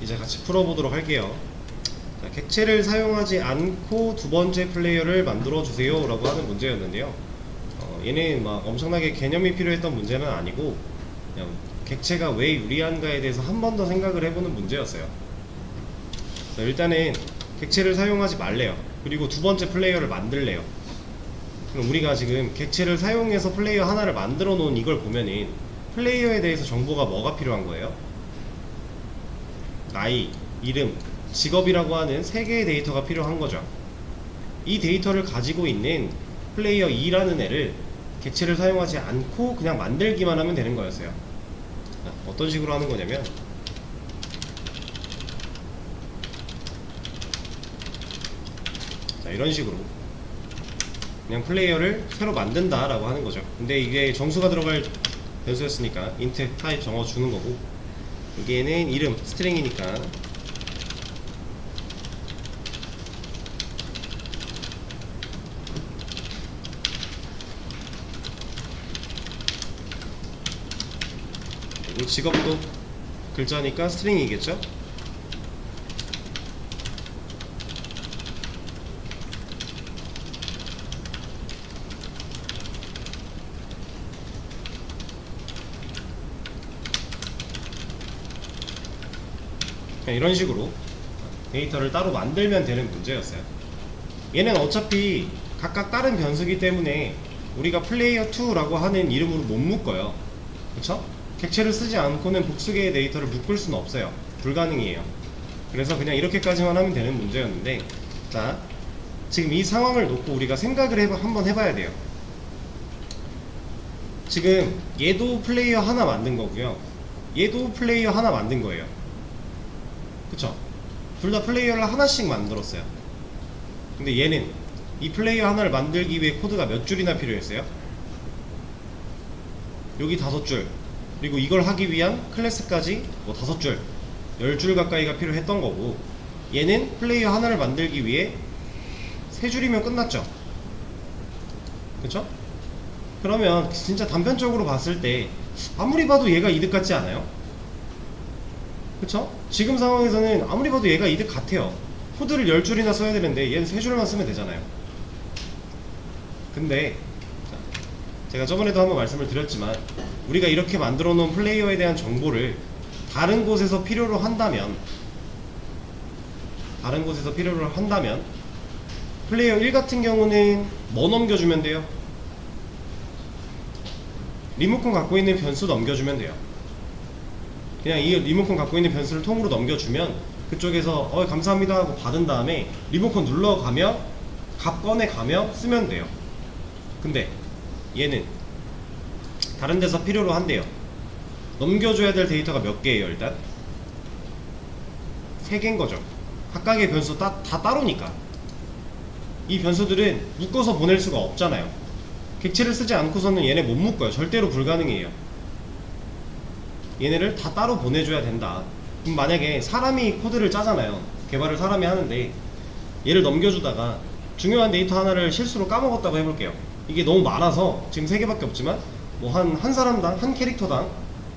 이제 같이 풀어보도록 할게요. 자, 객체를 사용하지 않고 두 번째 플레이어를 만들어 주세요 라고 하는 문제였는데요. 얘는 막 엄청나게 개념이 필요했던 문제는 아니고 그냥 객체가 왜 유리한가에 대해서 한 번 더 생각을 해보는 문제였어요. 자, 일단은 객체를 사용하지 말래요. 그리고 두 번째 플레이어를 만들래요. 그럼 우리가 지금 객체를 사용해서 플레이어 하나를 만들어 놓은 이걸 보면은 플레이어에 대해서 정보가 뭐가 필요한 거예요? 나이, 이름, 직업이라고 하는 3개의 데이터가 필요한 거죠. 이 데이터를 가지고 있는 플레이어 2라는 애를 객체를 사용하지 않고 그냥 만들기만 하면 되는 거였어요. 어떤 식으로 하는 거냐면, 자, 이런 식으로 그냥 플레이어를 새로 만든다 라고 하는 거죠. 근데 이게 정수가 들어갈 변수였으니까 int 타입 정어주는 거고, 여기에는 이름 스트링이니까 그리고 직업도 글자니까 스트링이겠죠. 이런 식으로 데이터를 따로 만들면 되는 문제였어요. 얘는 어차피 각각 다른 변수기 때문에 우리가 플레이어2라고 하는 이름으로 못 묶어요. 그쵸? 객체를 쓰지 않고는 복수개의 데이터를 묶을 수는 없어요. 불가능이에요. 그래서 그냥 이렇게까지만 하면 되는 문제였는데, 자, 지금 이 상황을 놓고 우리가 생각을 한번 해봐야 돼요. 지금 얘도 플레이어 하나 만든 거고요, 얘도 플레이어 하나 만든 거예요. 그쵸? 둘 다 플레이어를 하나씩 만들었어요. 근데 얘는 이 플레이어 하나를 만들기 위해 코드가 몇 줄이나 필요했어요? 여기 5줄, 그리고 이걸 하기 위한 클래스까지 뭐 5줄, 10줄 가까이가 필요했던 거고, 얘는 플레이어 하나를 만들기 위해 3줄이면 끝났죠. 그쵸? 그러면 진짜 단편적으로 봤을 때 아무리 봐도 얘가 이득 같지 않아요? 그쵸? 지금 상황에서는 아무리 봐도 얘가 이득 같아요. 코드를 10줄이나 써야 되는데 얘는 3줄만 쓰면 되잖아요. 근데 제가 저번에도 한번 말씀을 드렸지만, 우리가 이렇게 만들어 놓은 플레이어에 대한 정보를 다른 곳에서 필요로 한다면 플레이어 1 같은 경우는 뭐 넘겨주면 돼요? 리모컨 갖고 있는 변수 넘겨주면 돼요. 그냥 이 리모컨 갖고 있는 변수를 통으로 넘겨주면 그쪽에서 감사합니다 하고 받은 다음에 리모컨 눌러가며 값 꺼내가며 쓰면 돼요. 근데 얘는 다른 데서 필요로 한대요. 넘겨줘야 될 데이터가 몇 개예요? 일단 3개인 거죠. 각각의 변수 다 따로니까. 이 변수들은 묶어서 보낼 수가 없잖아요. 객체를 쓰지 않고서는 얘네 못 묶어요. 절대로 불가능해요. 얘네를 다 따로 보내줘야 된다. 그럼 만약에 사람이 코드를 짜잖아요. 개발을 사람이 하는데 얘를 넘겨주다가 중요한 데이터 하나를 실수로 까먹었다고 해볼게요. 이게 너무 많아서 지금 3개밖에 없지만 뭐 한 사람당, 한 캐릭터당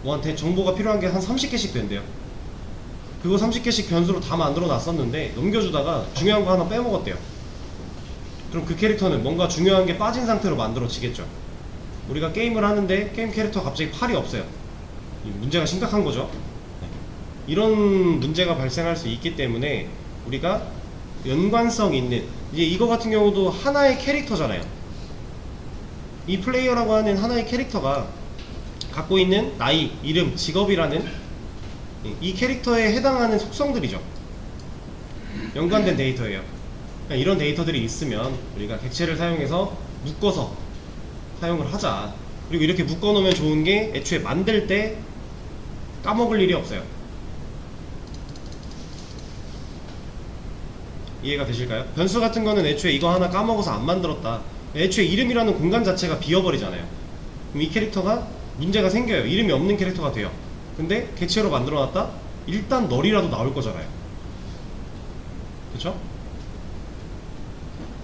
뭐한테 정보가 필요한 게 한 30개씩 된대요. 그거 30개씩 변수로 다 만들어 놨었는데 넘겨주다가 중요한 거 하나 빼먹었대요. 그럼 그 캐릭터는 뭔가 중요한 게 빠진 상태로 만들어지겠죠. 우리가 게임을 하는데 게임 캐릭터가 갑자기 팔이 없어요. 문제가 심각한 거죠. 이런 문제가 발생할 수 있기 때문에 우리가 연관성 있는, 이제 이거 같은 경우도 하나의 캐릭터잖아요. 이 플레이어라고 하는 하나의 캐릭터가 갖고 있는 나이, 이름, 직업이라는 이 캐릭터에 해당하는 속성들이죠. 연관된 데이터예요. 그러니까 이런 데이터들이 있으면 우리가 객체를 사용해서 묶어서 사용을 하자. 그리고 이렇게 묶어 놓으면 좋은 게 애초에 만들 때 까먹을 일이 없어요. 이해가 되실까요? 변수 같은 거는 애초에 이거 하나 까먹어서 안 만들었다, 애초에 이름이라는 공간 자체가 비어버리잖아요. 그럼 이 캐릭터가 문제가 생겨요. 이름이 없는 캐릭터가 돼요. 근데 객체로 만들어놨다? 일단 널이라도 나올 거잖아요. 그쵸?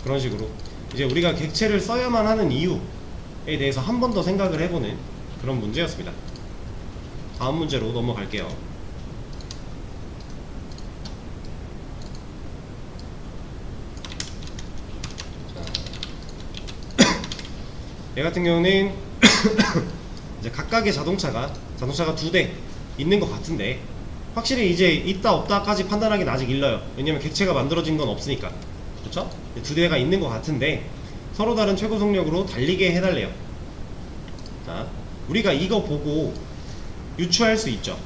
그런 식으로 이제 우리가 객체를 써야만 하는 이유에 대해서 한 번 더 생각을 해보는 그런 문제였습니다. 다음 문제로 넘어갈게요. 얘 같은 경우는 이제 각각의 자동차가 2대 있는 것 같은데, 확실히 이제 있다 없다까지 판단하기는 아직 일러요. 왜냐면 객체가 만들어진 건 없으니까. 그렇죠? 2대가 있는 것 같은데 서로 다른 최고 속력으로 달리게 해달래요. 자, 우리가 이거 보고 유추할 수 있죠.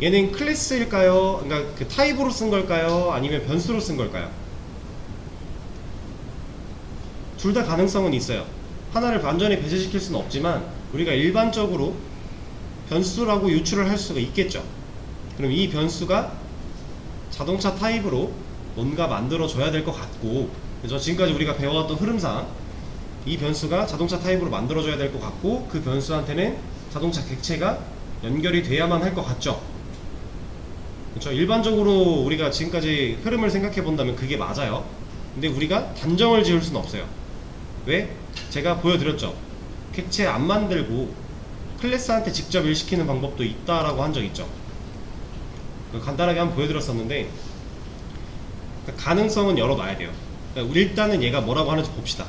얘는 클래스일까요? 그러니까 그 타입으로 쓴 걸까요? 아니면 변수로 쓴 걸까요? 둘 다 가능성은 있어요. 하나를 완전히 배제시킬 수는 없지만 우리가 일반적으로 변수라고 유추를 할 수가 있겠죠. 그럼 이 변수가 자동차 타입으로 뭔가 만들어줘야 될 것 같고, 그죠? 지금까지 우리가 배워왔던 흐름상 이 변수가 자동차 타입으로 만들어줘야 될 것 같고, 그 변수한테는 자동차 객체가 연결이 돼야만 할 것 같죠. 그렇죠? 일반적으로 우리가 지금까지 흐름을 생각해 본다면 그게 맞아요. 근데 우리가 단정을 지을 수는 없어요. 왜? 제가 보여드렸죠. 객체 안 만들고 클래스한테 직접 일시키는 방법도 있다라고 한 적 있죠. 간단하게 한번 보여드렸었는데, 가능성은 열어놔야 돼요. 그러니까 우리 일단은 얘가 뭐라고 하는지 봅시다.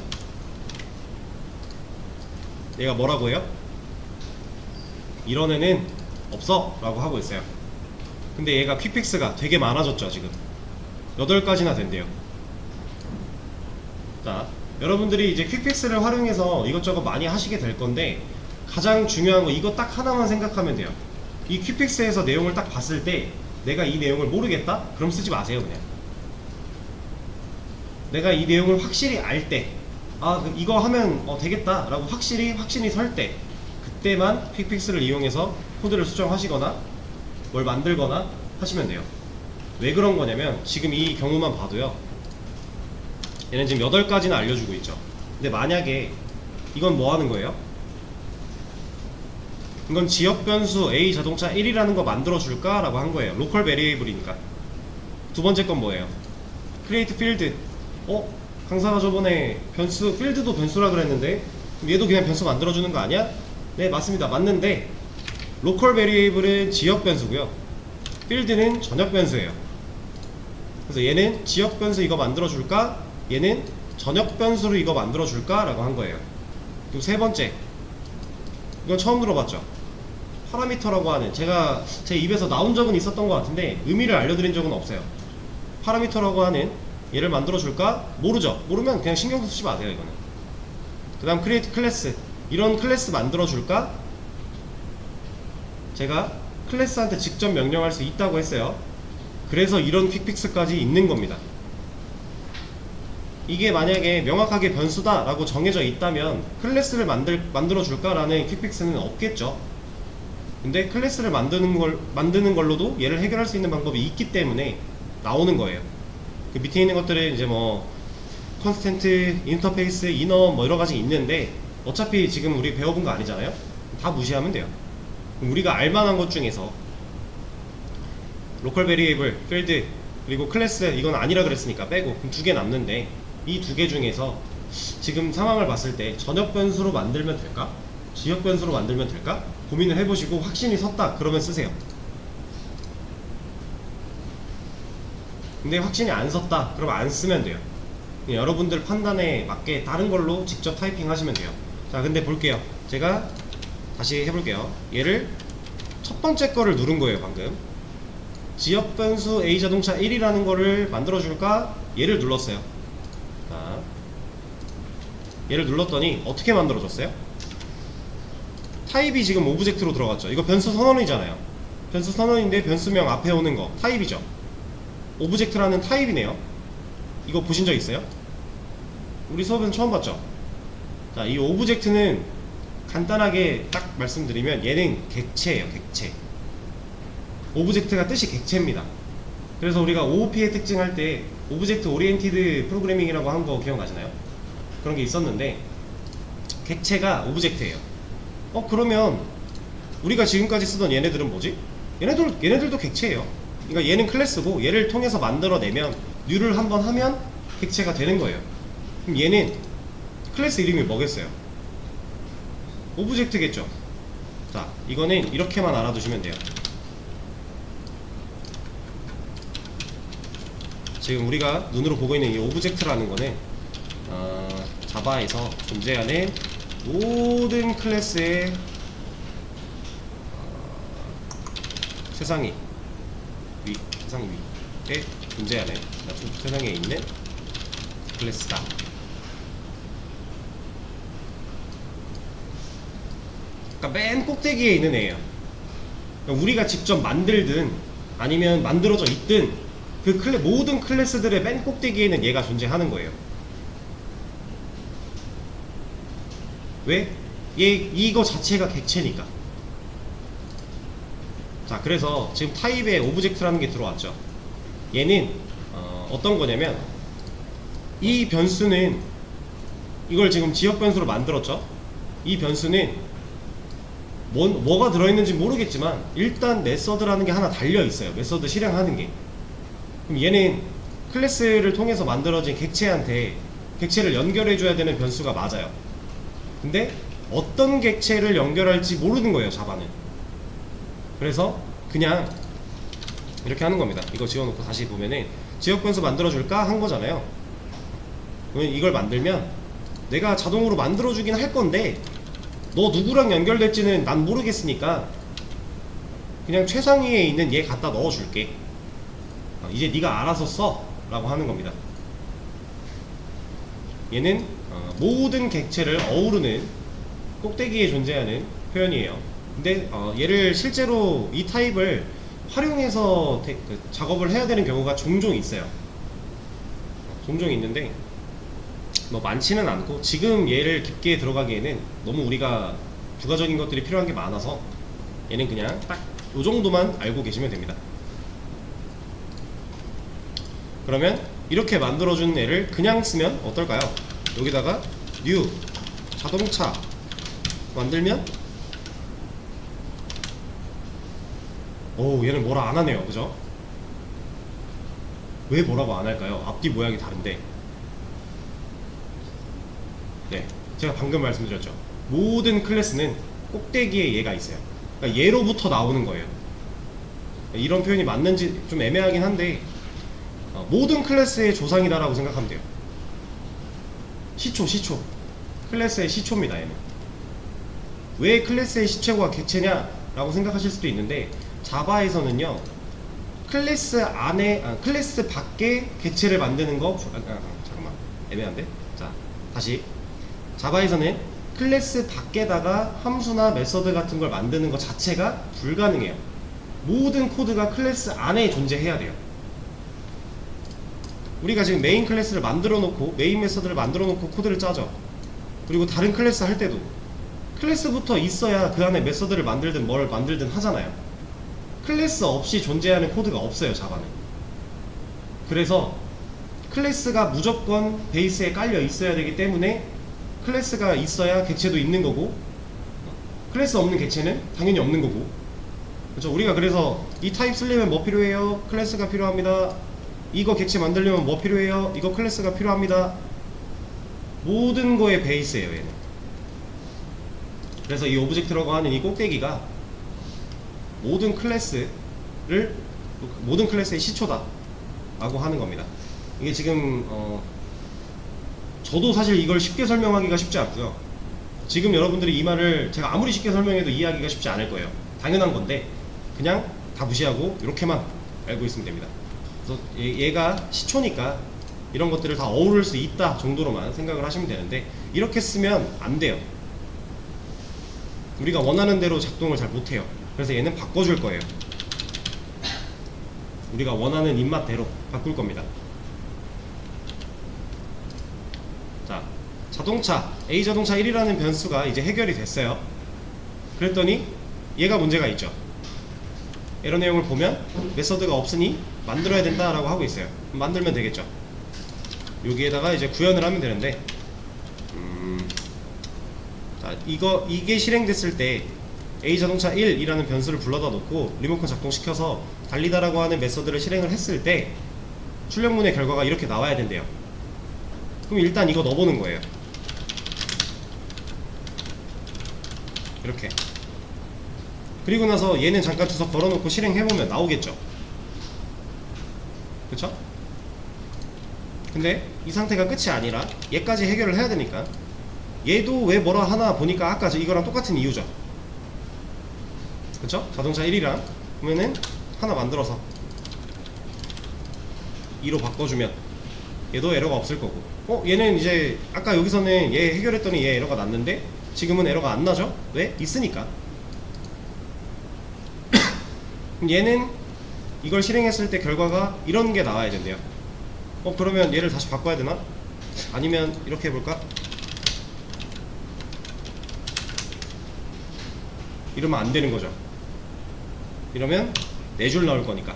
얘가 뭐라고 해요? 이런 애는 없어 라고 하고 있어요. 근데 얘가 퀵픽스가 되게 많아졌죠. 지금 8가지나 된대요. 자, 여러분들이 이제 퀵픽스를 활용해서 이것저것 많이 하시게 될 건데, 가장 중요한 거 이거 딱 하나만 생각하면 돼요. 이 퀵픽스에서 내용을 딱 봤을 때 내가 이 내용을 모르겠다? 그럼 쓰지 마세요. 그냥 내가 이 내용을 확실히 알 때, 아 이거 하면 되겠다 라고 확신이 설 때, 그때만 퀵픽스를 이용해서 코드를 수정하시거나 뭘 만들거나 하시면 돼요. 왜 그런 거냐면 지금 이 경우만 봐도요, 얘는 지금 8가지나 알려주고 있죠. 근데 만약에 이건 뭐 하는 거예요? 이건 지역 변수 A 자동차 1이라는 거 만들어 줄까? 라고 한 거예요. 로컬 베리에이블이니까. 두 번째 건 뭐예요? 크리에이트 필드. 강사가 저번에 변수, 필드도 변수라 그랬는데 얘도 그냥 변수 만들어 주는 거 아니야? 네, 맞습니다. 맞는데 로컬 베리에이블은 지역 변수고요, 필드는 전역 변수예요. 그래서 얘는 지역 변수 이거 만들어 줄까? 얘는 전역 변수로 이거 만들어 줄까? 라고 한 거예요. 그리고 세 번째, 이건 처음 들어봤죠. 파라미터라고 하는, 제가 제 입에서 나온 적은 있었던 것 같은데 의미를 알려드린 적은 없어요. 파라미터라고 하는 얘를 만들어 줄까? 모르죠. 모르면 그냥 신경도 쓰지 마세요. 이거는. 그 다음 크리에이트 클래스, 이런 클래스 만들어 줄까? 제가 클래스한테 직접 명령할 수 있다고 했어요. 그래서 이런 퀵픽스까지 있는 겁니다. 이게 만약에 명확하게 변수다 라고 정해져 있다면 클래스를 만들어 줄까? 라는 퀵픽스는 없겠죠. 근데 클래스를 만드는 걸로도 얘를 해결할 수 있는 방법이 있기 때문에 나오는 거예요. 그 밑에 있는 것들은 이제 뭐 컨스텐트, 인터페이스, 이너 뭐 여러가지 있는데 어차피 지금 우리 배워본 거 아니잖아요. 다 무시하면 돼요. 그럼 우리가 알만한 것 중에서 로컬 베리에이블, 필드, 그리고 클래스, 이건 아니라 그랬으니까 빼고 그럼 2개 남는데, 이 2개 중에서 지금 상황을 봤을 때 전역 변수로 만들면 될까? 지역 변수로 만들면 될까? 고민을 해보시고 확신이 섰다 그러면 쓰세요. 근데 확신이 안 섰다 그러면 안 쓰면 돼요. 여러분들 판단에 맞게 다른 걸로 직접 타이핑 하시면 돼요. 자, 근데 볼게요. 제가 다시 해볼게요. 얘를 첫 번째 거를 누른 거예요. 방금 지역 변수 A 자동차 1이라는 거를 만들어 줄까? 얘를 눌렀어요. 자, 얘를 눌렀더니 어떻게 만들어졌어요? 타입이 지금 오브젝트로 들어갔죠. 이거 변수 선언이잖아요. 변수 선언인데 변수명 앞에 오는 거 타입이죠. 오브젝트라는 타입이네요. 이거 보신 적 있어요? 우리 수업에서 처음 봤죠? 자, 이 오브젝트는 간단하게 딱 말씀드리면 얘는 객체예요. 객체. 오브젝트가 뜻이 객체입니다. 그래서 우리가 OOP의 특징 할 때 오브젝트 오리엔티드 프로그래밍이라고 한 거 기억나시나요? 그런 게 있었는데 객체가 오브젝트예요. 그러면 우리가 지금까지 쓰던 얘네들은 뭐지? 얘네들도 객체예요. 그러니까 얘는 클래스고 얘를 통해서 만들어내면 뉴를 한번 하면 객체가 되는 거예요. 그럼 얘는 클래스 이름이 뭐겠어요? 오브젝트겠죠. 자, 이거는 이렇게만 알아두시면 돼요. 지금 우리가 눈으로 보고 있는 이 오브젝트라는 거는 자바에서 존재하는 모든 클래스의 세상에 위에 존재하는 세상에 있는 클래스다. 그러니까 맨 꼭대기에 있는 애예요. 그러니까 우리가 직접 만들든 아니면 만들어져 있든 그 모든 클래스들의 맨 꼭대기에는 얘가 존재하는 거예요. 왜? 이거 자체가 객체니까. 자, 그래서 지금 타입에 오브젝트라는 게 들어왔죠. 얘는 어떤 거냐면 이 변수는 이걸 지금 지역 변수로 만들었죠. 이 변수는 뭐가 들어있는지 모르겠지만 일단 메서드라는 게 하나 달려 있어요. 메서드 실행하는 게. 그럼 얘는 클래스를 통해서 만들어진 객체한테 객체를 연결해 줘야 되는 변수가 맞아요. 근데 어떤 객체를 연결할지 모르는 거예요, 자바는. 그래서 그냥 이렇게 하는 겁니다. 이거 지워놓고 다시 보면은 지역 변수 만들어줄까? 한 거잖아요. 그러면 이걸 만들면 내가 자동으로 만들어주긴 할 건데 너 누구랑 연결될지는 난 모르겠으니까 그냥 최상위에 있는 얘 갖다 넣어줄게. 이제 네가 알아서 써 라고 하는 겁니다. 얘는 모든 객체를 어우르는 꼭대기에 존재하는 표현이에요. 근데 얘를 실제로 이 타입을 활용해서 작업을 해야 되는 경우가 종종 있어요. 종종 있는데 뭐 많지는 않고 지금 얘를 깊게 들어가기에는 너무 우리가 부가적인 것들이 필요한 게 많아서 얘는 그냥 딱 요 정도만 알고 계시면 됩니다. 그러면 이렇게 만들어준 애를 그냥 쓰면 어떨까요? 여기다가 new 자동차 만들면 오, 얘는 뭐라 안 하네요. 그죠? 왜 뭐라고 안 할까요? 앞뒤 모양이 다른데. 네, 제가 방금 말씀드렸죠. 모든 클래스는 꼭대기에 얘가 있어요. 그러니까 얘로부터 나오는 거예요. 이런 표현이 맞는지 좀 애매하긴 한데 모든 클래스의 조상이다라고 생각하면 돼요. 시초 클래스의 시초입니다. 얘는 왜 클래스의 시초가 객체냐 라고 생각하실 수도 있는데 자바에서는요 클래스 안에 클래스 밖에 객체를 만드는 거 잠깐만 애매한데. 자, 다시 자바에서는 클래스 밖에다가 함수나 메서드 같은 걸 만드는 것 자체가 불가능해요. 모든 코드가 클래스 안에 존재해야 돼요. 우리가 지금 메인 클래스를 만들어 놓고 메인 메서드를 만들어 놓고 코드를 짜죠. 그리고 다른 클래스 할 때도 클래스부터 있어야 그 안에 메서드를 만들든 뭘 만들든 하잖아요. 클래스 없이 존재하는 코드가 없어요, 자바는. 그래서 클래스가 무조건 베이스에 깔려 있어야 되기 때문에 클래스가 있어야 객체도 있는 거고 클래스 없는 객체는 당연히 없는 거고. 그렇죠? 우리가 그래서 이 타입 쓰려면 뭐 필요해요? 클래스가 필요합니다. 이거 객체 만들려면 뭐 필요해요? 이거 클래스가 필요합니다. 모든 거의 베이스예요, 얘는. 그래서 이 오브젝트라고 하는 이 꼭대기가 모든 클래스의 시초다 라고 하는 겁니다. 이게 지금 저도 사실 이걸 쉽게 설명하기가 쉽지 않고요. 지금 여러분들이 이 말을 제가 아무리 쉽게 설명해도 이해하기가 쉽지 않을 거예요. 당연한 건데 그냥 다 무시하고 이렇게만 알고 있으면 됩니다. 그래서 얘가 시초니까 이런 것들을 다 어우를 수 있다 정도로만 생각을 하시면 되는데 이렇게 쓰면 안 돼요. 우리가 원하는 대로 작동을 잘 못해요. 그래서 얘는 바꿔줄 거예요. 우리가 원하는 입맛대로 바꿀 겁니다. 자, 자동차 A자동차 1이라는 변수가 이제 해결이 됐어요. 그랬더니 얘가 문제가 있죠. 에러 내용을 보면 메서드가 없으니 만들어야 된다라고 하고 있어요. 만들면 되겠죠. 여기에다가 이제 구현을 하면 되는데 자, 이게 실행됐을 때 A자동차 1이라는 변수를 불러다 놓고 리모컨 작동시켜서 달리다라고 하는 메서드를 실행을 했을 때 출력문의 결과가 이렇게 나와야 된대요. 그럼 일단 이거 넣어보는 거예요. 이렇게. 그리고 나서 얘는 잠깐 주석 걸어놓고 실행해보면 나오겠죠. 그쵸? 근데 이 상태가 끝이 아니라 얘까지 해결을 해야 되니까 얘도 왜 뭐라 하나 보니까 아까 이거랑 똑같은 이유죠. 그쵸? 자동차 1이랑 그러면은 하나 만들어서 2로 바꿔주면 얘도 에러가 없을 거고, 얘는 이제 아까 여기서는 얘 해결했더니 얘 에러가 났는데 지금은 에러가 안 나죠? 왜? 있으니까. 그럼 얘는 이걸 실행했을 때 결과가 이런 게 나와야 된대요. 그러면 얘를 다시 바꿔야 되나? 아니면 이렇게 해볼까? 이러면 안 되는 거죠. 이러면 4줄 나올 거니까,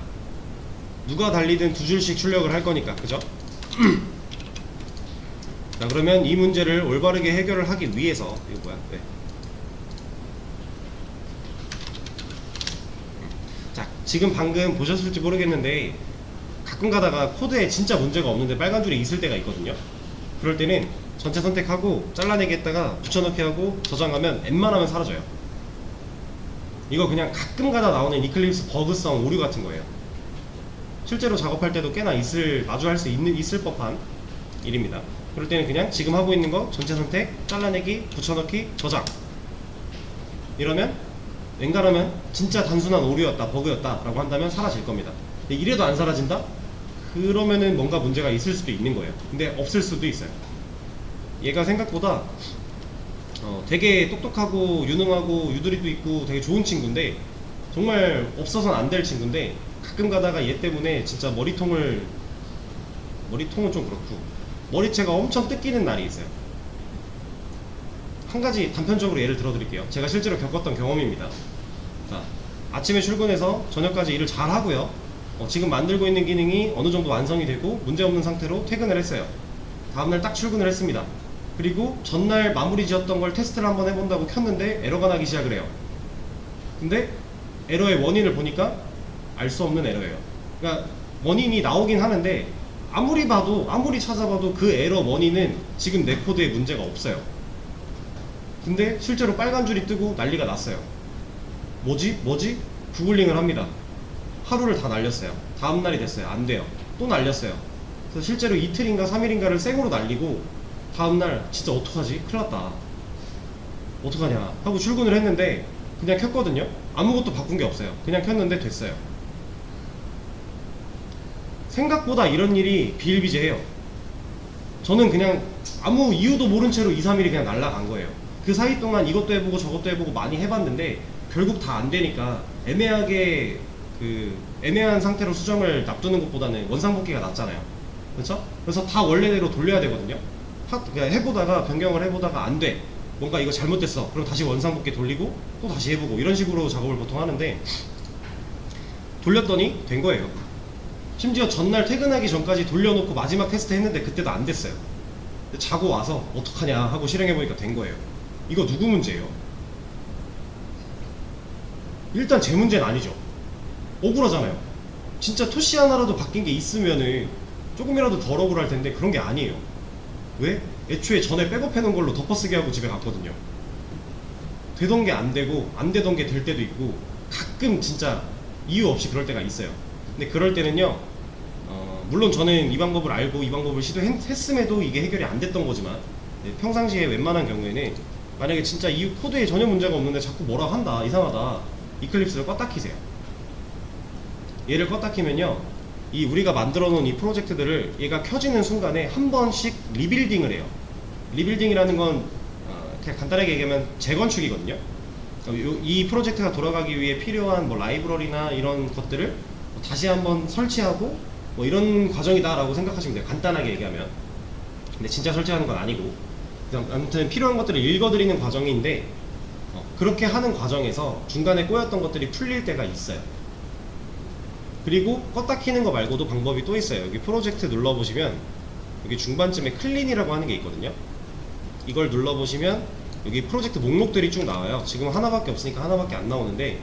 누가 달리든 2줄씩 출력을 할 거니까, 그죠? 자, 그러면 이 문제를 올바르게 해결을 하기 위해서, 이거 뭐야? 네. 자, 지금 방금 보셨을지 모르겠는데 가끔 가다가 코드에 진짜 문제가 없는데 빨간 줄이 있을 때가 있거든요. 그럴 때는 전체 선택하고 잘라내기 했다가 붙여넣기 하고 저장하면 웬만하면 사라져요. 이거 그냥 가끔 가다 나오는 이클립스 버그성 오류 같은 거예요. 실제로 작업할 때도 꽤나 마주할 수 있을 법한 일입니다. 그럴 때는 그냥 지금 하고 있는 거 전체 선택, 잘라내기, 붙여넣기, 저장. 이러면 웬간하면 진짜 단순한 오류였다, 버그였다 라고 한다면 사라질 겁니다. 근데 이래도 안 사라진다? 그러면은 뭔가 문제가 있을 수도 있는 거예요. 근데 없을 수도 있어요. 얘가 생각보다 되게 똑똑하고 유능하고 유도리도 있고 되게 좋은 친구인데, 정말 없어서는 안 될 친구인데 가끔 가다가 얘 때문에 진짜 머리통은 좀 그렇고 머리채가 엄청 뜯기는 날이 있어요. 한 가지 단편적으로 예를 들어 드릴게요. 제가 실제로 겪었던 경험입니다. 자, 아침에 출근해서 저녁까지 일을 잘 하고요. 지금 만들고 있는 기능이 어느 정도 완성이 되고 문제없는 상태로 퇴근을 했어요. 다음날 딱 출근을 했습니다. 그리고 전날 마무리 지었던 걸 테스트를 한번 해본다고 켰는데 에러가 나기 시작을 해요. 근데 에러의 원인을 보니까 알 수 없는 에러예요. 그러니까 원인이 나오긴 하는데 아무리 찾아봐도 그 에러 원인은 지금 내 코드에 문제가 없어요. 근데 실제로 빨간 줄이 뜨고 난리가 났어요. 뭐지? 구글링을 합니다. 하루를 다 날렸어요. 다음날이 됐어요. 안 돼요. 또 날렸어요. 그래서 실제로 이틀인가 3일인가를 생으로 날리고 다음날 진짜 어떡하지? 큰일 났다. 어떡하냐 하고 출근을 했는데 그냥 켰거든요. 아무것도 바꾼 게 없어요. 그냥 켰는데 됐어요. 생각보다 이런 일이 비일비재해요. 저는 그냥 아무 이유도 모른 채로 2, 3일이 그냥 날아간 거예요. 그 사이 동안 이것도 해보고 저것도 해보고 많이 해봤는데 결국 다 안 되니까 애매한 상태로 수정을 놔두는 것보다는 원상복귀가 낫잖아요. 그렇죠? 그래서 다 원래대로 돌려야 되거든요. 그냥 해보다가 변경을 해보다가 안 돼. 뭔가 이거 잘못됐어. 그럼 다시 원상복귀 돌리고 또 다시 해보고 이런 식으로 작업을 보통 하는데, 돌렸더니 된 거예요. 심지어 전날 퇴근하기 전까지 돌려놓고 마지막 테스트 했는데 그때도 안 됐어요. 자고 와서 어떡하냐 하고 실행해보니까 된 거예요. 이거 누구 문제예요? 일단 제 문제는 아니죠. 억울하잖아요. 진짜 토시 하나라도 바뀐 게 있으면은 조금이라도 덜 억울할 텐데 그런 게 아니에요. 왜? 애초에 전에 백업해놓은 걸로 덮어쓰기 하고 집에 갔거든요. 되던 게 안 되고 안 되던 게 될 때도 있고 가끔 진짜 이유 없이 그럴 때가 있어요. 근데 그럴 때는요, 물론 저는 이 방법을 알고 이 방법을 시도했음에도 이게 해결이 안 됐던 거지만, 평상시에 웬만한 경우에는 만약에 진짜 이 코드에 전혀 문제가 없는데 자꾸 뭐라 한다, 이상하다, 이클립스를 껐다 키세요. 얘를 껐다 키면요, 우리가 만들어 놓은 이 프로젝트들을 얘가 켜지는 순간에 한 번씩 리빌딩을 해요. 리빌딩이라는 건 그냥 간단하게 얘기하면 재건축이거든요. 이 프로젝트가 돌아가기 위해 필요한 라이브러리나 이런 것들을 다시 한번 설치하고 이런 과정이다 라고 생각하시면 돼요. 간단하게 얘기하면. 근데 진짜 설치하는 건 아니고, 아무튼 필요한 것들을 읽어드리는 과정인데, 그렇게 하는 과정에서 중간에 꼬였던 것들이 풀릴 때가 있어요. 그리고 껐다 키는 거 말고도 방법이 또 있어요. 여기 프로젝트 눌러보시면 여기 중반쯤에 클린이라고 하는 게 있거든요. 이걸 눌러보시면 여기 프로젝트 목록들이 쭉 나와요. 지금 하나밖에 없으니까 하나밖에 안 나오는데,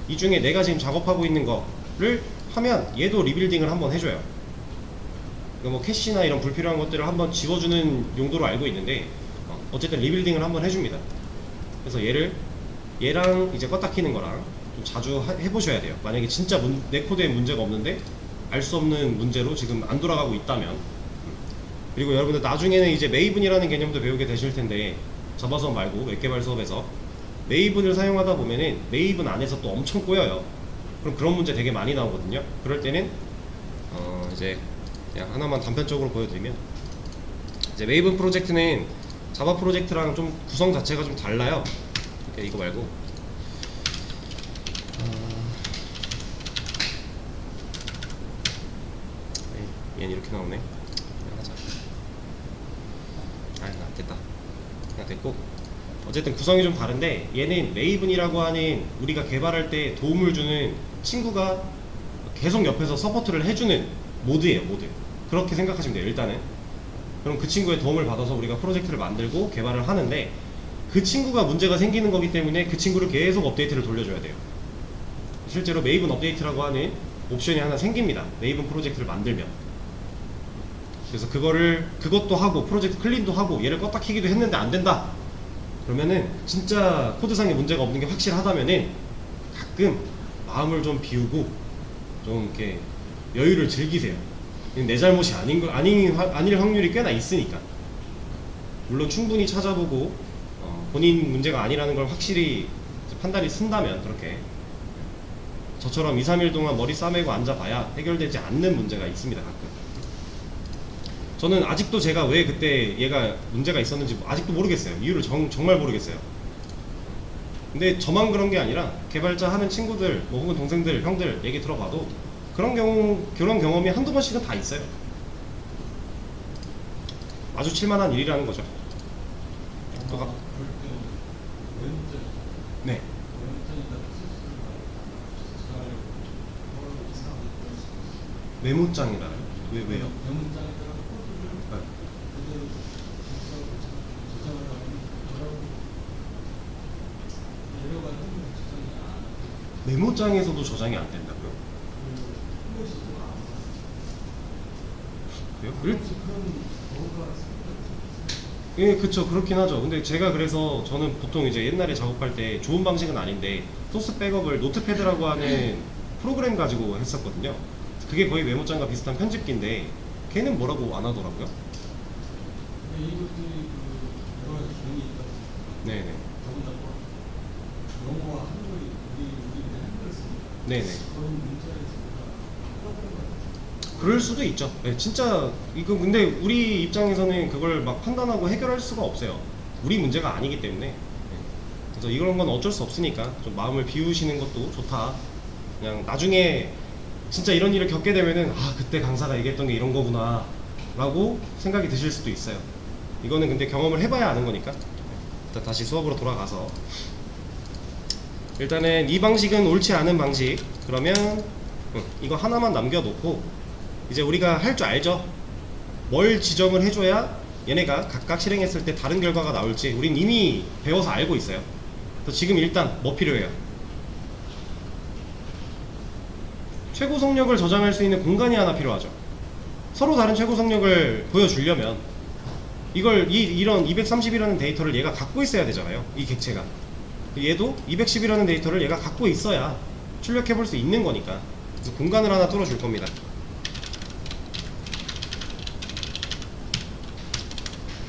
이 중에 내가 지금 작업하고 있는 거를 하면 얘도 리빌딩을 한번 해줘요. 그러니까 캐시나 이런 불필요한 것들을 한번 지워주는 용도로 알고 있는데, 어쨌든 리빌딩을 한번 해줍니다. 그래서 얘랑 이제 껐다 키는 거랑 좀 자주 해보셔야 돼요. 만약에 진짜 내 코드에 문제가 없는데 알 수 없는 문제로 지금 안 돌아가고 있다면. 그리고 여러분들 나중에는 이제 메이븐이라는 개념도 배우게 되실 텐데, 자바 수업 말고 웹 개발 수업에서 메이븐을 사용하다 보면은 메이븐 안에서 또 엄청 꼬여요. 그럼 그런 문제 되게 많이 나오거든요. 그럴 때는 이제 그냥 하나만 단편적으로 보여드리면, 이제 메이븐 프로젝트는 자바 프로젝트랑 좀 구성 자체가 좀 달라요. 이거 말고 얘는 이렇게 나오네. 그냥 하자. 됐다. 그냥 됐고, 어쨌든 구성이 좀 다른데, 얘는 메이븐이라고 하는 우리가 개발할 때 도움을 주는 친구가 계속 옆에서 서포트를 해주는 모드예요. 모드. 그렇게 생각하시면 돼요. 일단은 그럼 그 친구의 도움을 받아서 우리가 프로젝트를 만들고 개발을 하는데, 그 친구가 문제가 생기는 거기 때문에 그 친구를 계속 업데이트를 돌려줘야 돼요. 실제로 메이븐 업데이트라고 하는 옵션이 하나 생깁니다. 메이븐 프로젝트를 만들면. 그래서 그것도 하고 프로젝트 클린도 하고 얘를 껐다 키기도 했는데 안 된다, 그러면은 진짜 코드상에 문제가 없는 게 확실하다면은 가끔 마음을 좀 비우고 좀 이렇게 여유를 즐기세요. 내 잘못이 아닐 확률이 꽤나 있으니까. 물론 충분히 찾아보고 본인 문제가 아니라는 걸 확실히 판단이 쓴다면, 그렇게 저처럼 2-3일 동안 머리 싸매고 앉아봐야 해결되지 않는 문제가 있습니다. 가끔. 저는 아직도 제가 왜 그때 얘가 문제가 있었는지 아직도 모르겠어요. 이유를 정말 모르겠어요. 근데 저만 그런 게 아니라 개발자 하는 친구들, 뭐 혹은 동생들, 형들 얘기 들어봐도 그런 경험이 한두 번씩은 다 있어요. 마주칠만한 일이라는 거죠. 네. 메모장이라요? 왜요? 메모장에서도 저장이 안 된다고요? 그래요? 예, 그쵸. 그렇긴 하죠. 근데 제가 그래서 저는 보통 이제 옛날에 작업할 때 좋은 방식은 아닌데 소스 백업을 노트패드라고 하는 프로그램 가지고 했었거든요. 그게 거의 메모장과 비슷한 편집기인데 걔는 뭐라고 안 하더라고요. 네네. 네네. 그럴 수도 있죠. 네, 진짜 이거 근데 우리 입장에서는 그걸 막 판단하고 해결할 수가 없어요. 우리 문제가 아니기 때문에. 네. 그래서 이런 건 어쩔 수 없으니까 좀 마음을 비우시는 것도 좋다. 그냥 나중에 진짜 이런 일을 겪게 되면은 그때 강사가 얘기했던 게 이런 거구나 라고 생각이 드실 수도 있어요. 이거는 근데 경험을 해봐야 아는 거니까. 일단 다시 수업으로 돌아가서, 일단은 이 방식은 옳지 않은 방식. 그러면 이거 하나만 남겨놓고 이제 우리가 할 줄 알죠? 뭘 지정을 해줘야 얘네가 각각 실행했을 때 다른 결과가 나올지 우린 이미 배워서 알고 있어요. 그래서 지금 일단 뭐 필요해요? 최고 속력을 저장할 수 있는 공간이 하나 필요하죠. 서로 다른 최고 속력을 보여주려면 이런 230이라는 데이터를 얘가 갖고 있어야 되잖아요. 이 객체가. 얘도 210이라는 데이터를 얘가 갖고 있어야 출력해 볼 수 있는 거니까. 그래서 공간을 하나 뚫어 줄 겁니다.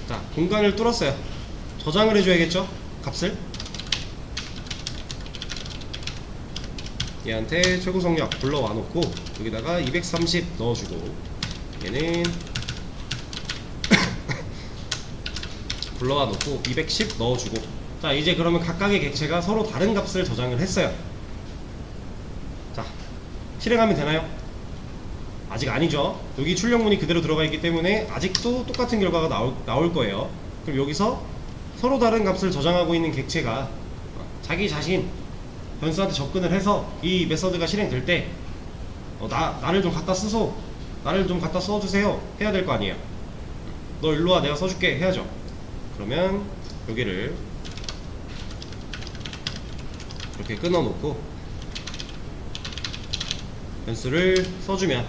자, 공간을 뚫었어요. 저장을 해줘야겠죠? 값을. 얘한테 최고 속력 불러와 놓고 여기다가 230 넣어주고, 얘는 불러와 놓고 210 넣어주고. 자, 이제 그러면 각각의 객체가 서로 다른 값을 저장을 했어요. 자, 실행하면 되나요? 아직 아니죠. 여기 출력문이 그대로 들어가 있기 때문에 아직도 똑같은 결과가 나올 거예요. 그럼 여기서 서로 다른 값을 저장하고 있는 객체가 자기 자신 변수한테 접근을 해서 이 메서드가 실행될 때 나를 좀 갖다 쓰소, 나를 좀 갖다 써주세요 해야 될 거 아니에요. 너 일로와, 내가 써줄게 해야죠. 그러면 여기를 이렇게 끊어놓고 변수를 써주면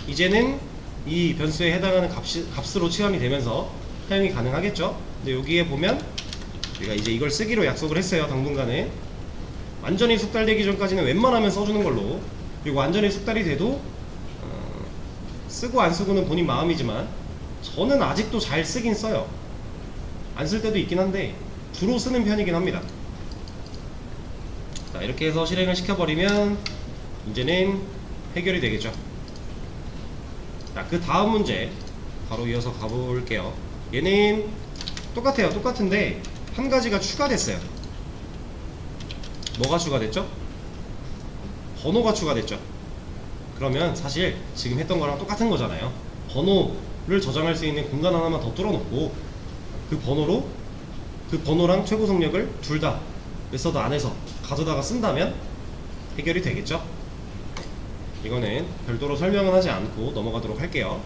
이제는 이 변수에 해당하는 값으로 취함이 되면서 사용이 가능하겠죠. 근데 여기에 보면 우리가 이제 이걸 쓰기로 약속을 했어요. 당분간에 완전히 숙달되기 전까지는 웬만하면 써주는 걸로, 그리고 완전히 숙달이 돼도 쓰고 안 쓰고는 본인 마음이지만 저는 아직도 잘 쓰긴 써요. 안 쓸 때도 있긴 한데 주로 쓰는 편이긴 합니다. 자, 이렇게 해서 실행을 시켜버리면 문제는 해결이 되겠죠. 자, 그 다음 문제 바로 이어서 가볼게요. 얘는 똑같아요. 똑같은데 한 가지가 추가됐어요. 뭐가 추가됐죠? 번호가 추가됐죠. 그러면 사실 지금 했던 거랑 똑같은 거잖아요. 번호를 저장할 수 있는 공간 하나만 더 뚫어놓고 그 번호랑 최고 속력을 둘 다 메서드 안에서 가져다가 쓴다면 해결이 되겠죠. 이거는 별도로 설명은 하지 않고 넘어가도록 할게요.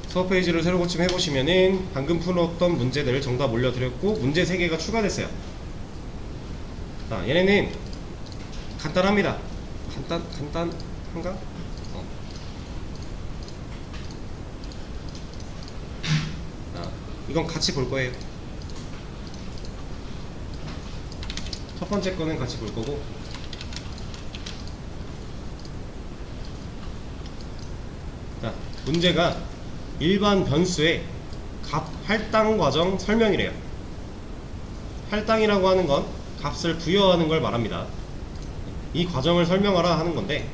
수업 페이지를 새로 고침해보시면은 방금 풀었던 문제들 정답 올려드렸고 문제 3개가 추가됐어요. 자, 얘네는 간단합니다. 간단한가? 자, 이건 같이 볼 거예요. 첫 번째 거는 같이 볼 거고, 자, 문제가 일반 변수의 값 할당 과정 설명이래요. 할당이라고 하는 건 값을 부여하는 걸 말합니다. 이 과정을 설명하라 하는 건데,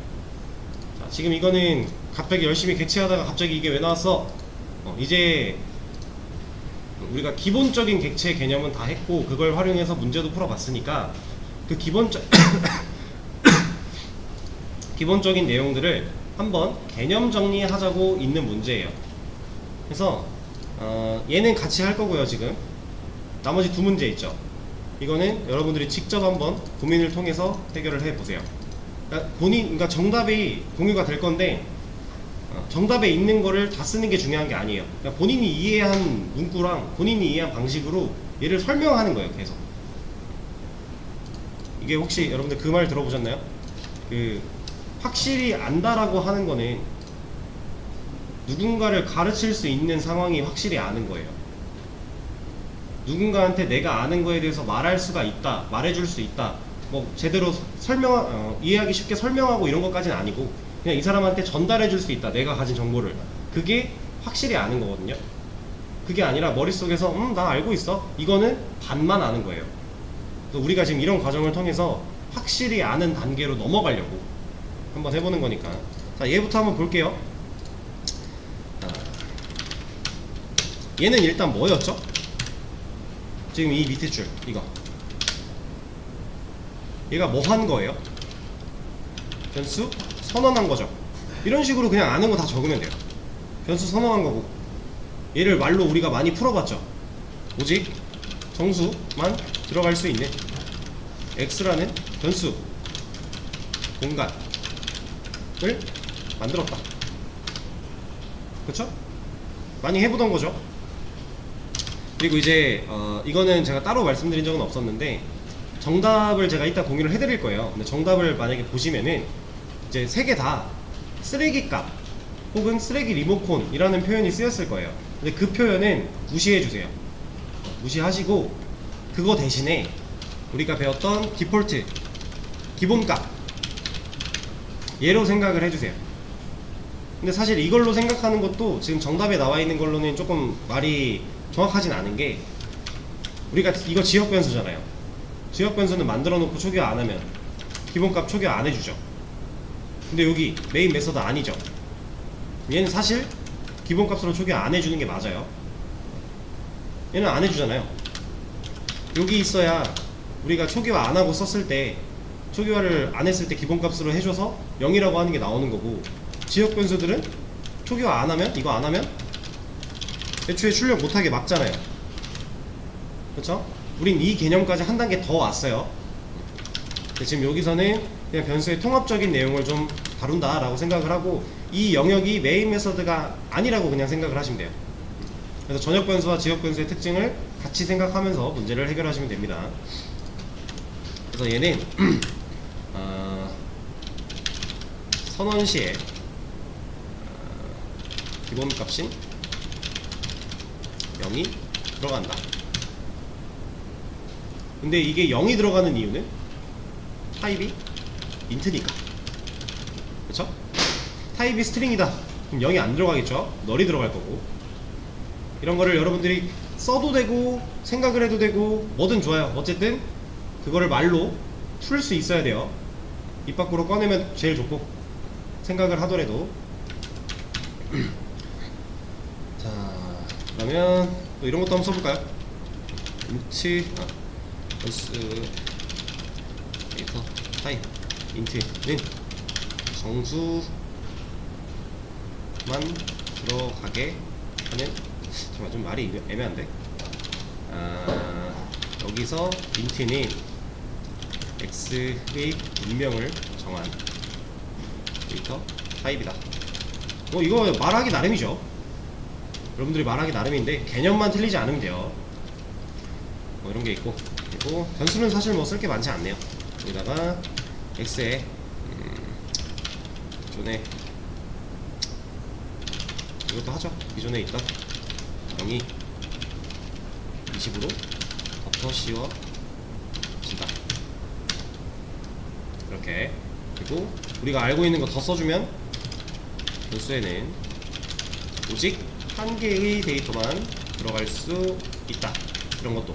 자, 지금 이거는 갑자기 열심히 객체하다가 갑자기 이게 왜 나왔어? 이제 우리가 기본적인 객체 개념은 다 했고 그걸 활용해서 문제도 풀어봤으니까 그 기본적인 내용들을 한번 개념 정리하자고 있는 문제예요. 그래서 얘는 같이 할 거고요. 지금 나머지 두 문제 있죠. 이거는 여러분들이 직접 한번 고민을 통해서 해결을 해보세요. 그러니까 정답이 공유가 될 건데 정답에 있는 거를 다 쓰는 게 중요한 게 아니에요. 그러니까 본인이 이해한 문구랑 본인이 이해한 방식으로 얘를 설명하는 거예요. 계속. 이게 혹시 여러분들 그 말 들어보셨나요? 그 확실히 안다라고 하는 거는 누군가를 가르칠 수 있는 상황이 확실히 아는 거예요. 누군가한테 내가 아는 거에 대해서 말할 수가 있다, 말해줄 수 있다, 뭐 제대로 이해하기 쉽게 설명하고 이런 것까지는 아니고 그냥 이 사람한테 전달해줄 수 있다, 내가 가진 정보를. 그게 확실히 아는 거거든요. 그게 아니라 머릿속에서 나 알고 있어, 이거는 반만 아는 거예요. 그래서 우리가 지금 이런 과정을 통해서 확실히 아는 단계로 넘어가려고 한번 해보는 거니까. 자, 얘부터 한번 볼게요. 얘는 일단 뭐였죠? 지금 이 밑에 줄 이거, 얘가 뭐 한 거예요? 변수 선언한 거죠. 이런 식으로 그냥 아는 거 다 적으면 돼요. 변수 선언한 거고, 얘를 말로 우리가 많이 풀어봤죠. 오직 정수만 들어갈 수 있는 x라는 변수 공간을 만들었다. 그쵸? 많이 해보던 거죠. 그리고 이제 이거는 제가 따로 말씀드린 적은 없었는데 정답을 제가 이따 공유를 해드릴 거예요. 근데 정답을 만약에 보시면은 이제 3개 다 쓰레기 값 혹은 쓰레기 리모컨이라는 표현이 쓰였을 거예요. 근데 그 표현은 무시해주세요. 무시하시고 그거 대신에 우리가 배웠던 디폴트 기본값 얘로 생각을 해주세요. 근데 사실 이걸로 생각하는 것도 지금 정답에 나와 있는 걸로는 조금 말이 정확하진 않은 게, 우리가 이거 지역 변수잖아요. 지역 변수는 만들어 놓고 초기화 안 하면 기본값 초기화 안 해주죠. 근데 여기 메인 메서드 아니죠. 얘는 사실 기본값으로 초기화 안 해주는 게 맞아요. 얘는 안 해주잖아요. 여기 있어야 우리가 초기화 안 하고 썼을 때, 초기화를 안 했을 때 기본값으로 해줘서 0이라고 하는 게 나오는 거고, 지역 변수들은 초기화 안 하면, 이거 안 하면 애초에 출력 못하게 막잖아요. 그쵸? 우린 이 개념까지 한 단계 더 왔어요. 근데 지금 여기서는 그냥 변수의 통합적인 내용을 좀 다룬다 라고 생각을 하고, 이 영역이 메인 메서드가 아니라고 그냥 생각을 하시면 돼요. 그래서 전역 변수와 지역 변수의 특징을 같이 생각하면서 문제를 해결하시면 됩니다. 그래서 얘는 선언 시에 기본값인 0이 들어간다. 근데 이게 0이 들어가는 이유는 타입이 인트니까. 그쵸? 타입이 스트링이다. 그럼 0이 안 들어가겠죠? 널이 들어갈 거고. 이런 거를 여러분들이 써도 되고 생각을 해도 되고 뭐든 좋아요. 어쨌든 그거를 말로 풀 수 있어야 돼요. 입 밖으로 꺼내면 제일 좋고, 생각을 하더라도. 자, 그러면 또 이런 것도 한번 써볼까요? 인트 변수 데이터 타입 인트는 정수만 들어가게 하는, 잠깐만 좀 말이 애매한데. 여기서 인트는 x의 운명을 정한 데이터 타입이다. 이거 말하기 나름이죠. 여러분들이 말하기 나름인데 개념만 틀리지 않으면 돼요. 이런 게 있고, 그리고 변수는 사실 뭐 쓸 게 많지 않네요. 여기다가 x에 기존에 이것도 하죠. 기존에 있던 0이 20으로 덮어 씌워진다. 이렇게. 그리고 우리가 알고 있는 거 더 써주면 변수에는 오직 한 개의 데이터만 들어갈 수 있다. 이런 것도.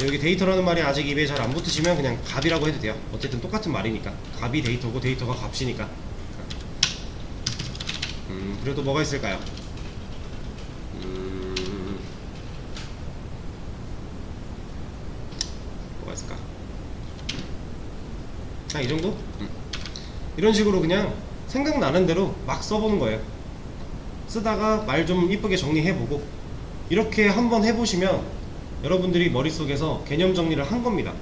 여기 데이터라는 말이 아직 입에 잘 안 붙으시면 그냥 값이라고 해도 돼요. 어쨌든 똑같은 말이니까. 값이 데이터고 데이터가 값이니까. 그래도 뭐가 있을까요? 뭐가 있을까? 이 정도? 이런 식으로 그냥 생각나는 대로 막 써보는 거예요. 쓰다가 말 좀 이쁘게 정리해보고, 이렇게 한번 해보시면 여러분들이 머릿속에서 개념 정리를 한 겁니다.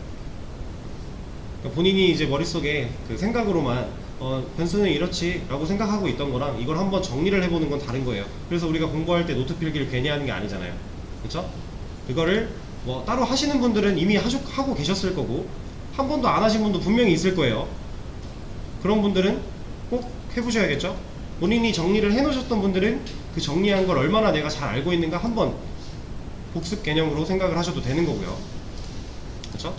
그러니까 본인이 이제 머릿속에 그 생각으로만 변수는 이렇지 라고 생각하고 있던 거랑 이걸 한번 정리를 해보는 건 다른 거예요. 그래서 우리가 공부할 때 노트 필기를 괜히 하는 게 아니잖아요. 그쵸? 그거를 뭐 따로 하시는 분들은 이미 하고 계셨을 거고, 한 번도 안 하신 분도 분명히 있을 거예요. 그런 분들은 꼭 해보셔야겠죠? 본인이 정리를 해 놓으셨던 분들은 그 정리한 걸 얼마나 내가 잘 알고 있는가 한번 복습 개념으로 생각을 하셔도 되는 거고요. 그쵸?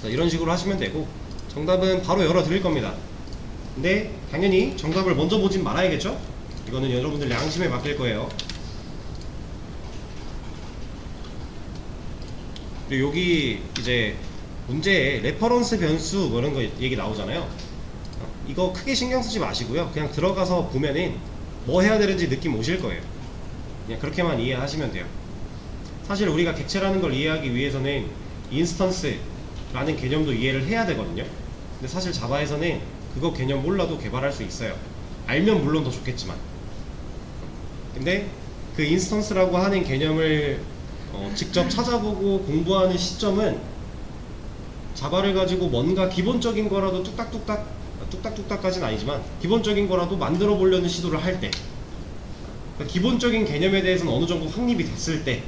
자, 이런 식으로 하시면 되고, 정답은 바로 열어 드릴 겁니다. 근데 당연히 정답을 먼저 보진 말아야겠죠? 이거는 여러분들 양심에 맡길 거예요. 그리고 여기 이제 문제에 레퍼런스 변수 뭐 이런 거 얘기 나오잖아요. 이거 크게 신경 쓰지 마시고요. 그냥 들어가서 보면은 뭐 해야 되는지 느낌 오실 거예요. 그냥 그렇게만 이해하시면 돼요. 사실 우리가 객체라는 걸 이해하기 위해서는 인스턴스라는 개념도 이해를 해야 되거든요. 근데 사실 자바에서는 그거 개념 몰라도 개발할 수 있어요. 알면 물론 더 좋겠지만. 근데 그 인스턴스라고 하는 개념을 직접 찾아보고 공부하는 시점은 자바를 가지고 뭔가 기본적인 거라도 뚝딱뚝딱까지는 아니지만 기본적인 거라도 만들어 보려는 시도를 할 때, 그러니까 기본적인 개념에 대해서는 어느 정도 확립이 됐을 때,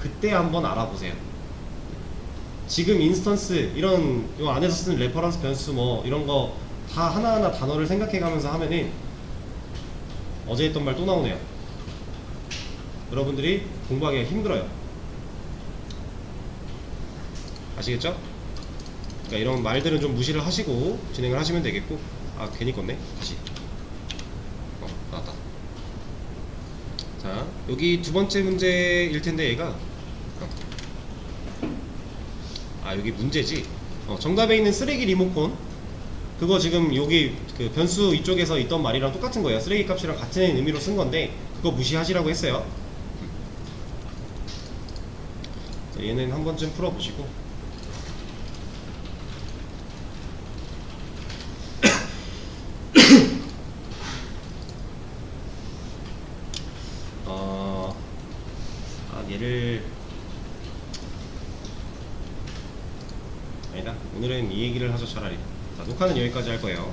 그때 한번 알아보세요. 지금 인스턴스 이런 요 안에서 쓰는 레퍼런스 변수 뭐 이런 거 다 하나하나 단어를 생각해 가면서 하면은 어제 했던 말 또 나오네요. 여러분들이 공부하기가 힘들어요. 아시겠죠? 그러니까 이런 말들은 좀 무시를 하시고 진행을 하시면 되겠고. 괜히 껐네. 다시. 나왔다. 자, 여기 두 번째 문제일 텐데 얘가 여기 문제지. 정답에 있는 쓰레기 리모컨, 그거 지금 여기 그 변수 이쪽에서 있던 말이랑 똑같은 거예요. 쓰레기 값이랑 같은 의미로 쓴 건데 그거 무시하시라고 했어요. 자, 얘는 한 번쯤 풀어보시고. 얘를 아니다. 오늘은 이 얘기를 하죠 차라리. 자, 녹화는 여기까지 할 거예요.